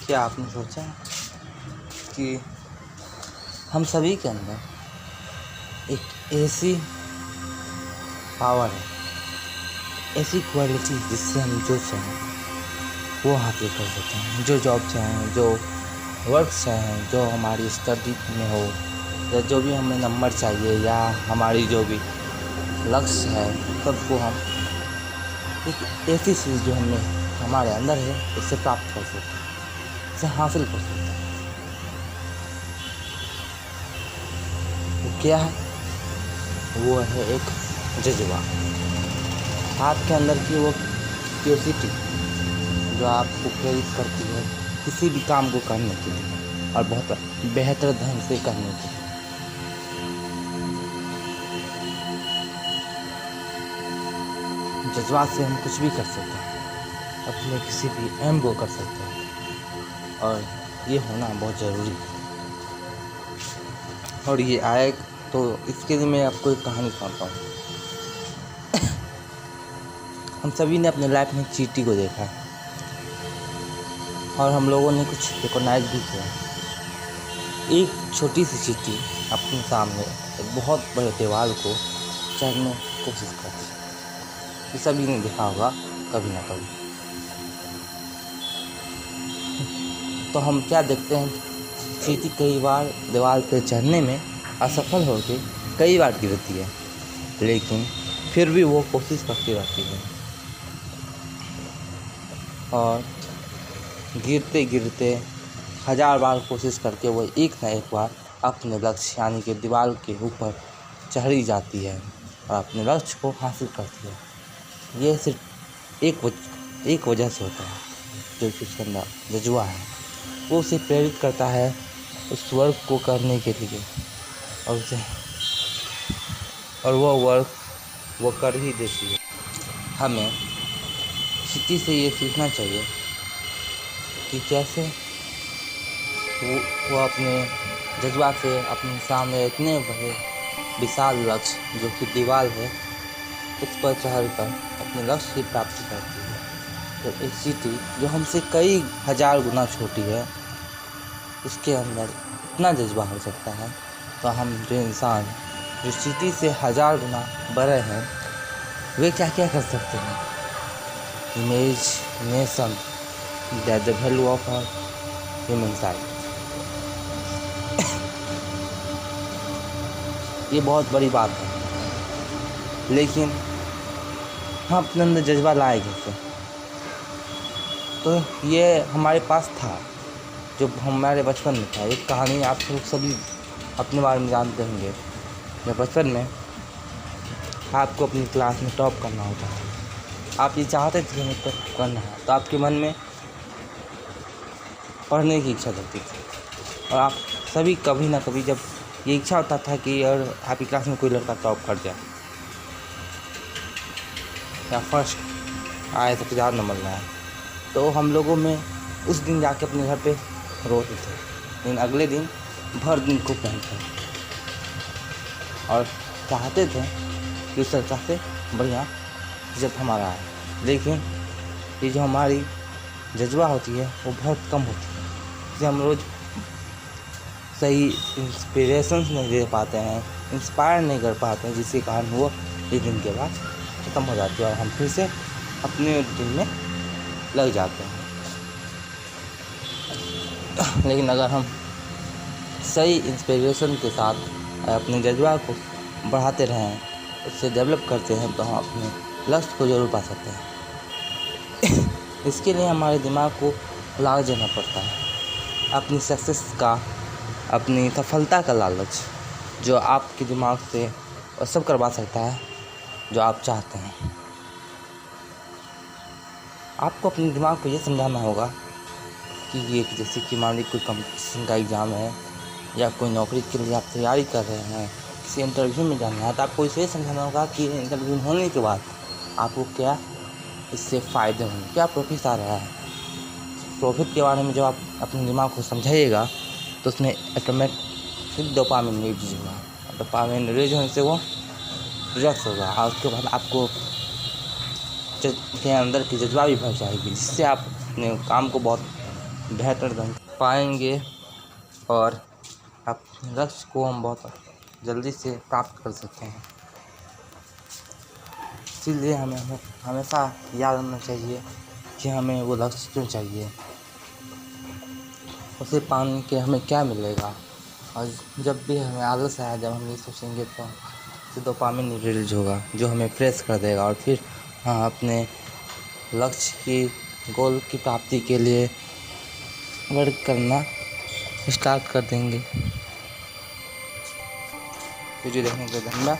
क्या आपने सोचा कि हम सभी के अंदर एक ऐसी पावर है, ऐसी क्वालिटी जिससे हम जो चाहें वो हासिल कर सकते हैं। जो जॉब चाहें, जो वर्क चाहें, जो हमारी स्टडी में हो, या जो भी हमें नंबर चाहिए, या हमारी जो भी लक्ष्य है, सबको हम एक ऐसी चीज़ जो हमें हमारे अंदर है उससे प्राप्त कर सकते हैं, उसे हासिल कर सकते हैं। वो क्या है? वो है एक जज्बा, आपके अंदर की वो क्यूरियोसिटी जो आपको प्रेरित करती है किसी भी काम को करने के लिए और बहुत बेहतर ढंग से करने के लिए। जज्बात से हम कुछ भी कर सकते हैं, अपने किसी भी एम को कर सकते हैं, और ये होना बहुत ज़रूरी है। और ये आए तो इसके लिए मैं आपको एक कहानी सुनाता हूँ। हम सभी ने अपने लाइफ में चींटी को देखा है और हम लोगों ने कुछ रिकॉग्नाइज भी किया। एक छोटी सी चींटी अपने सामने एक बहुत बड़े दीवार को चढ़ने की कोशिश करती है। ये सभी ने देखा होगा कभी ना कभी। तो हम क्या देखते हैं, चींटी कई बार दीवार पर चढ़ने में असफल होकर कई बार गिरती है, लेकिन फिर भी वो कोशिश करती रहती है और गिरते गिरते 1000 बार कोशिश करके वो एक ना एक बार अपने लक्ष्य यानी कि दीवार के ऊपर चढ़ी जाती है और अपने लक्ष्य को हासिल करती है। ये सिर्फ एक वजह से होता है, जो कि उसके अंदर जज्बा है। वो उसे प्रेरित करता है उस वर्क को करने के लिए, और वो वर्क वो कर ही देती है। हमें चींटी से ये सीखना चाहिए कि कैसे वो अपने जज्बा से अपने सामने इतने बड़े विशाल लक्ष्य जो कि दीवार है उस पर चढ़कर अपने लक्ष्य की प्राप्ति करती है। तो एक चींटी जो हमसे कई 1000 गुना छोटी है, उसके अंदर इतना जज्बा हो सकता है। तो हम जो इंसान जो चींटी से 1000 गुना बड़े हैं, वे क्या क्या कर सकते हैं। Imagination that the value of a human size. ये बहुत बड़ी बात है, लेकिन हम अपने अंदर जज्बा लाए कैसे? तो ये हमारे पास था, जो हमारे बचपन में था। एक कहानी आप लोग सभी अपने बारे में जानते होंगे। जब बचपन में आपको अपनी क्लास में टॉप करना होता है, आप ये चाहते थे कि टॉप करना है, तो आपके मन में पढ़ने की इच्छा होती थी। और आप सभी कभी ना कभी जब ये इच्छा होता था कि यार आपकी क्लास में कोई लड़का टॉप कर जाए या फर्स्ट आए, सबसे ज़्यादा नंबर लाए, तो हम लोगों में उस दिन जाके अपने घर पे रोते थे, लेकिन अगले दिन भर दिन को पहनते और चाहते थे कि उस लड़का से बढ़िया इज्जत हमारा आए। लेकिन ये जो हमारी जज्बा होती है वो बहुत कम होती है, जिसे हम रोज़ सही इंस्पिरेशंस नहीं दे पाते हैं, इंस्पायर नहीं कर पाते हैं, जिसके कारण वो एक दिन के बाद ख़त्म हो जाती है और हम फिर से अपने रूटीन में लग जाते हैं। लेकिन अगर हम सही इंस्पिरेशन के साथ अपने जज्बा को बढ़ाते रहें, उससे डेवलप करते हैं, तो हम अपने लक्ष्य को ज़रूर पा सकते हैं। इसके लिए हमारे दिमाग को लालच देना पड़ता है, अपनी सक्सेस का, अपनी सफलता का लालच, जो आपके दिमाग से वो सब करवा सकता है जो आप चाहते हैं। आपको अपने दिमाग को ये समझाना होगा कि ये जैसे कि मान लीजिए कोई कंपटीशन का एग्ज़ाम है या कोई नौकरी के लिए आप तैयारी कर रहे हैं, किसी इंटरव्यू में जाना है, तो आपको इसे समझाना होगा कि इंटरव्यू होने के बाद आपको क्या इससे फ़ायदे होंगे, क्या प्रॉफिट आ रहा है। प्रॉफिट के बारे में जब आप अपने दिमाग को समझाइएगा तो उसमें ऑटोमेटिक डोपामिन रिलीज होगा। डोपामिन रिलीज होने से वो रिलैक्स होगा और उसके बाद आपको के अंदर की जज्बा भी बढ़ जाएगी, जिससे आप अपने काम को बहुत बेहतर ढंग से पाएंगे और अपने लक्ष्य को हम बहुत जल्दी से प्राप्त कर सकते हैं। इसीलिए हमें हमेशा याद रखना चाहिए कि हमें वो लक्ष्य क्यों चाहिए, उसे पाने के हमें क्या मिलेगा। और जब भी हमें आलस आया, जब हम ये सोचेंगे तो डोपामिन रिलीज होगा जो हमें फ्रेश कर देगा, और फिर हाँ अपने लक्ष्य की गोल की प्राप्ति के लिए वर्क करना स्टार्ट कर देंगे। वीडियो देखने के लिए धन्यवाद।